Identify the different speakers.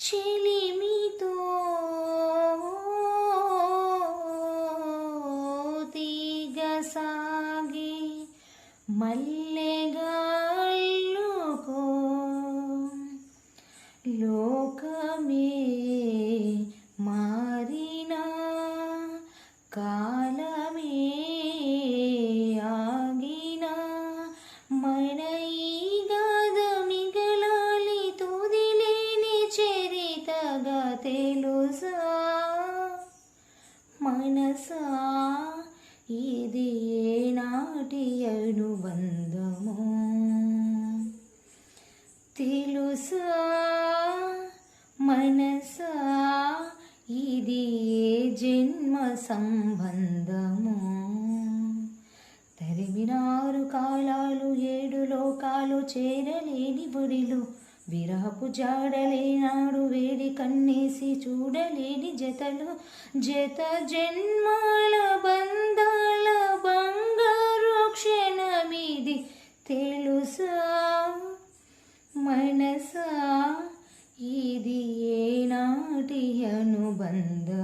Speaker 1: చెలిమితో తీగ సాగి మల్లెగా అల్లుకో లోకమే మారినా కాలమే ఆగినా మన ఈ గాథ మిగలాలి తుదిలేని చరితగా తెలుసా మనసా ఇది ఏనాటి అనుబంధమో తెలుసా మనసా ఇది ఏ జన్మ సంబంధము తరిమినారు కాలాలు 7 లోకాలు చేరలేని బొడిలు విరహపు జాడలేనాడు వేడి కన్నేసి చూడలేని జతలు జత జన్మాల బంధాల బంగారు క్షణమిది తెలుసా మనసా ఇది ఏనాటి అనుబంధం